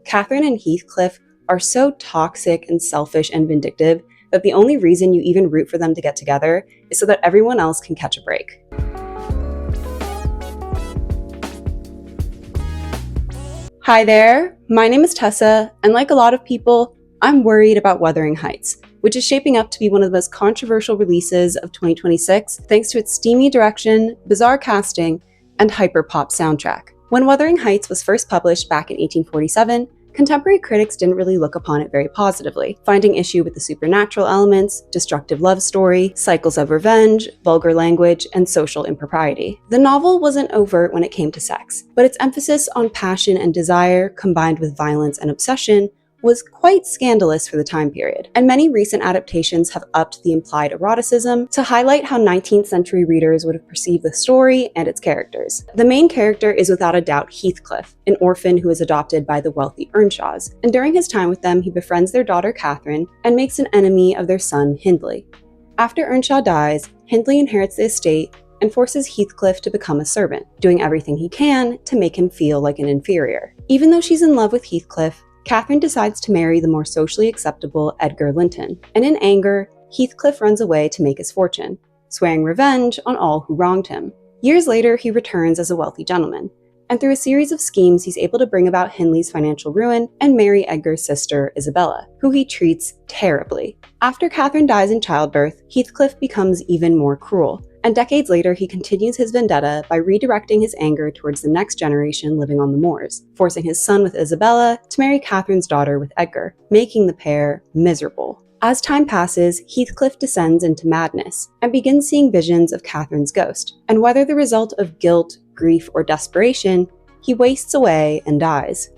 Catherine and Heathcliff are so toxic and selfish and vindictive that the only reason you even root for them to get together is so that everyone else can catch a break. Hi there, my name is Tessa, and like a lot of people, I'm worried about Wuthering Heights, which is shaping up to be one of the most controversial releases of 2026 thanks to its steamy direction, bizarre casting, and hyper-pop soundtrack. When Wuthering Heights was first published back in 1847, contemporary critics didn't really look upon it very positively, finding issue with the supernatural elements, destructive love story, cycles of revenge, vulgar language, and social impropriety. The novel wasn't overt when it came to sex, but its emphasis on passion and desire, combined with violence and obsession, was quite scandalous for the time period, and many recent adaptations have upped the implied eroticism to highlight how 19th century readers would have perceived the story and its characters. The main character is without a doubt Heathcliff, an orphan who is adopted by the wealthy Earnshaws, and during his time with them he befriends their daughter Catherine and makes an enemy of their son Hindley. After Earnshaw dies, Hindley inherits the estate and forces Heathcliff to become a servant, doing everything he can to make him feel like an inferior. Even though she's in love with Heathcliff, Catherine decides to marry the more socially acceptable Edgar Linton, and in anger, Heathcliff runs away to make his fortune, swearing revenge on all who wronged him. Years later, he returns as a wealthy gentleman, and through a series of schemes, he's able to bring about Hindley's financial ruin and marry Edgar's sister, Isabella, who he treats terribly. After Catherine dies in childbirth, Heathcliff becomes even more cruel, and decades later he continues his vendetta by redirecting his anger towards the next generation living on the moors, forcing his son with Isabella to marry Catherine's daughter with Edgar, making the pair miserable. As time passes, Heathcliff descends into madness and begins seeing visions of Catherine's ghost, and whether the result of guilt, grief, or desperation, he wastes away and dies.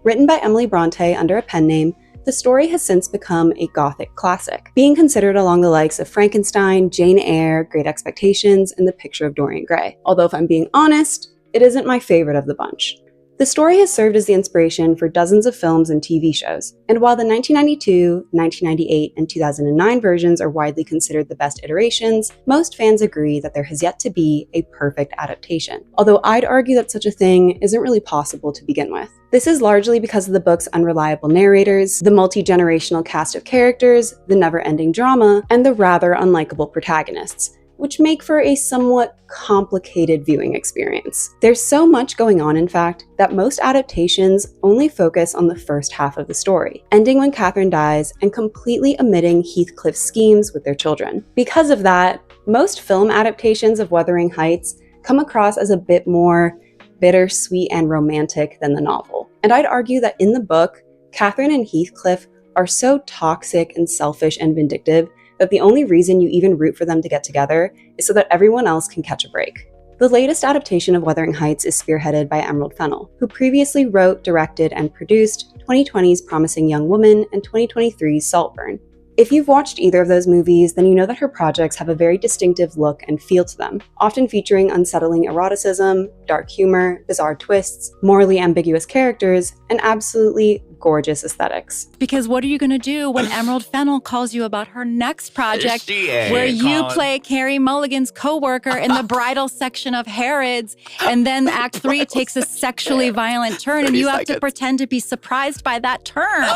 Written by Emily Bronte under a pen name, the story has since become a gothic classic, being considered along the likes of Frankenstein, Jane Eyre, Great Expectations, and The Picture of Dorian Gray. Although if I'm being honest, it isn't my favorite of the bunch. The story has served as the inspiration for dozens of films and TV shows, and while the 1992, 1998, and 2009 versions are widely considered the best iterations, most fans agree that there has yet to be a perfect adaptation, although I'd argue that such a thing isn't really possible to begin with. This is largely because of the book's unreliable narrators, the multi-generational cast of characters, the never-ending drama, and the rather unlikable protagonists, which make for a somewhat complicated viewing experience. There's so much going on, in fact, that most adaptations only focus on the first half of the story, ending when Catherine dies and completely omitting Heathcliff's schemes with their children. Because of that, most film adaptations of Wuthering Heights come across as a bit more bittersweet and romantic than the novel. And I'd argue that in the book, Catherine and Heathcliff are so toxic and selfish and vindictive that the only reason you even root for them to get together is so that everyone else can catch a break. The latest adaptation of Wuthering Heights is spearheaded by Emerald Fennell, who previously wrote, directed, and produced 2020's Promising Young Woman and 2023's Saltburn. If you've watched either of those movies, then you know that her projects have a very distinctive look and feel to them, often featuring unsettling eroticism, dark humor, bizarre twists, morally ambiguous characters, and absolutely gorgeous aesthetics. Because what are you going to do when Emerald Fennell calls you about her next project where you play Carey Mulligan's co-worker in the bridal section of Harrods, and then Act 3 takes a sexually violent turn and you have to pretend to be surprised by that turn?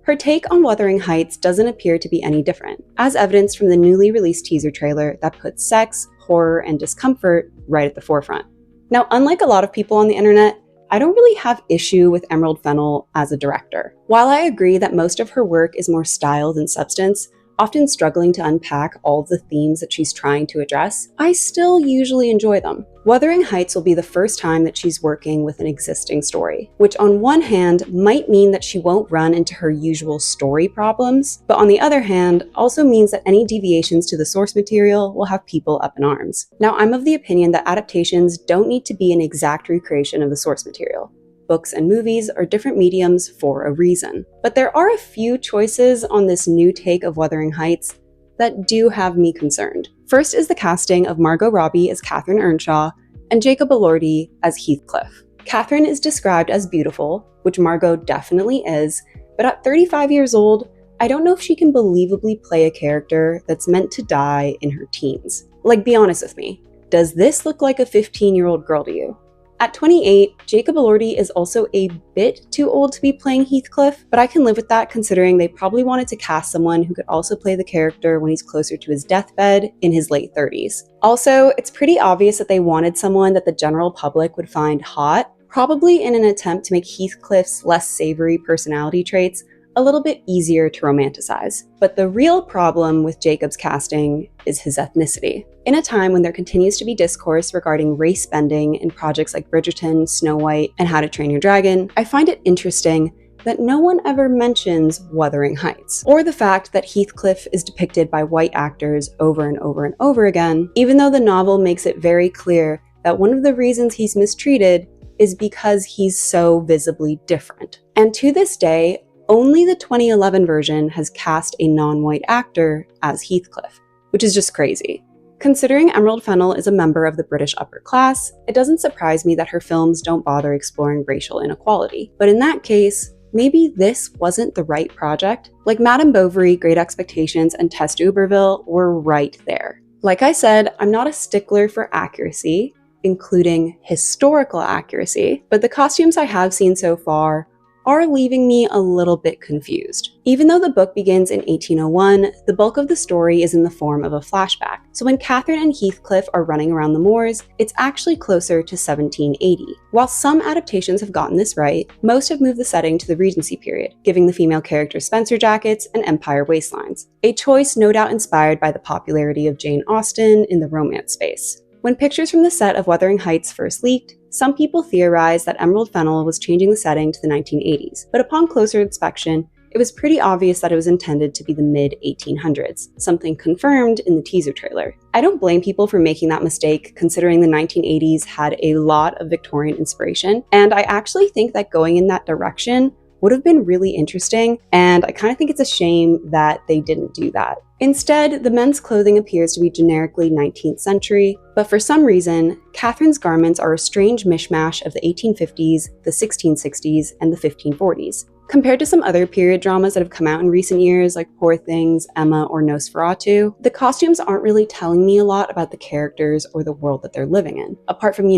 Her take on Wuthering Heights doesn't appear to be any different, as evidenced from the newly released teaser trailer that puts sex, horror, and discomfort right at the forefront. Now, unlike a lot of people on the internet, I don't really have issue with Emerald Fennell as a director. While I agree that most of her work is more style than substance, often struggling to unpack all of the themes that she's trying to address, I still usually enjoy them. Wuthering Heights will be the first time that she's working with an existing story, which on one hand might mean that she won't run into her usual story problems, but on the other hand also means that any deviations to the source material will have people up in arms. Now, I'm of the opinion that adaptations don't need to be an exact recreation of the source material. Books and movies are different mediums for a reason. But there are a few choices on this new take of Wuthering Heights that do have me concerned. First is the casting of Margot Robbie as Catherine Earnshaw and Jacob Elordi as Heathcliff. Catherine is described as beautiful, which Margot definitely is, but at 35 years old, I don't know if she can believably play a character that's meant to die in her teens. Like, be honest with me, does this look like a 15-year-old girl to you? At 28, Jacob Elordi is also a bit too old to be playing Heathcliff, but I can live with that considering they probably wanted to cast someone who could also play the character when he's closer to his deathbed in his late 30s. Also, it's pretty obvious that they wanted someone that the general public would find hot, probably in an attempt to make Heathcliff's less savory personality traits a little bit easier to romanticize. But the real problem with Jacob's casting is his ethnicity. In a time when there continues to be discourse regarding race bending in projects like Bridgerton, Snow White, and How to Train Your Dragon, I find it interesting that no one ever mentions Wuthering Heights, or the fact that Heathcliff is depicted by white actors over and over and over again, even though the novel makes it very clear that one of the reasons he's mistreated is because he's so visibly different. And to this day, only the 2011 version has cast a non-white actor as Heathcliff, which is just crazy. Considering Emerald Fennell is a member of the British upper class, it doesn't surprise me that her films don't bother exploring racial inequality. But in that case, maybe this wasn't the right project. Like Madame Bovary, Great Expectations, and Tess d'Urberville were right there. Like I said, I'm not a stickler for accuracy, including historical accuracy, but the costumes I have seen so far are leaving me a little bit confused. Even though the book begins in 1801, the bulk of the story is in the form of a flashback. So when Catherine and Heathcliff are running around the moors, it's actually closer to 1780. While some adaptations have gotten this right, most have moved the setting to the Regency period, giving the female characters Spencer jackets and empire waistlines. A choice no doubt inspired by the popularity of Jane Austen in the romance space. When pictures from the set of Wuthering Heights first leaked, some people theorized that Emerald Fennell was changing the setting to the 1980s, but upon closer inspection, it was pretty obvious that it was intended to be the mid-1800s, something confirmed in the teaser trailer. I don't blame people for making that mistake, considering the 1980s had a lot of Victorian inspiration, and I actually think that going in that direction would have been really interesting, and I kind of think it's a shame that they didn't do that. Instead, the men's clothing appears to be generically 19th century, but for some reason, Catherine's garments are a strange mishmash of the 1850s, the 1660s, and the 1540s. Compared to some other period dramas that have come out in recent years, like Poor Things, Emma, or Nosferatu, the costumes aren't really telling me a lot about the characters or the world that they're living in, apart from,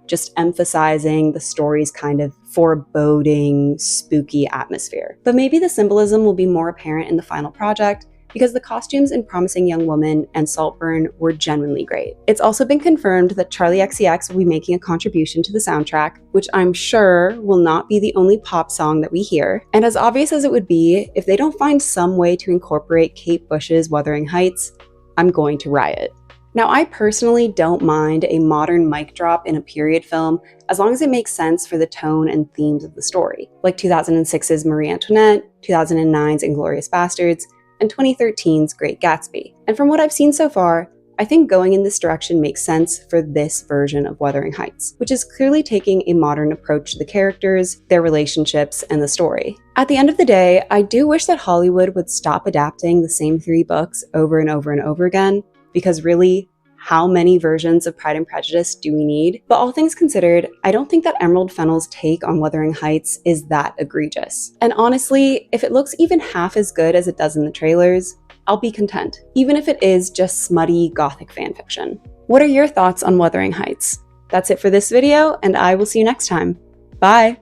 just emphasizing the story's kind of foreboding, spooky atmosphere. But maybe the symbolism will be more apparent in the final project, because the costumes in Promising Young Woman and Saltburn were genuinely great. It's also been confirmed that Charli XCX will be making a contribution to the soundtrack, which I'm sure will not be the only pop song that we hear. And as obvious as it would be, if they don't find some way to incorporate Kate Bush's Wuthering Heights, I'm going to riot. Now, I personally don't mind a modern mic drop in a period film as long as it makes sense for the tone and themes of the story, like 2006's Marie Antoinette, 2009's Inglourious Basterds, and 2013's Great Gatsby. And from what I've seen so far, I think going in this direction makes sense for this version of Wuthering Heights, which is clearly taking a modern approach to the characters, their relationships, and the story. At the end of the day, I do wish that Hollywood would stop adapting the same 3 books over and over and over again, because really, how many versions of Pride and Prejudice do we need? But all things considered, I don't think that Emerald Fennell's take on Wuthering Heights is that egregious. And honestly, if it looks even half as good as it does in the trailers, I'll be content, even if it is just smutty gothic fanfiction. What are your thoughts on Wuthering Heights? That's it for this video, and I will see you next time. Bye!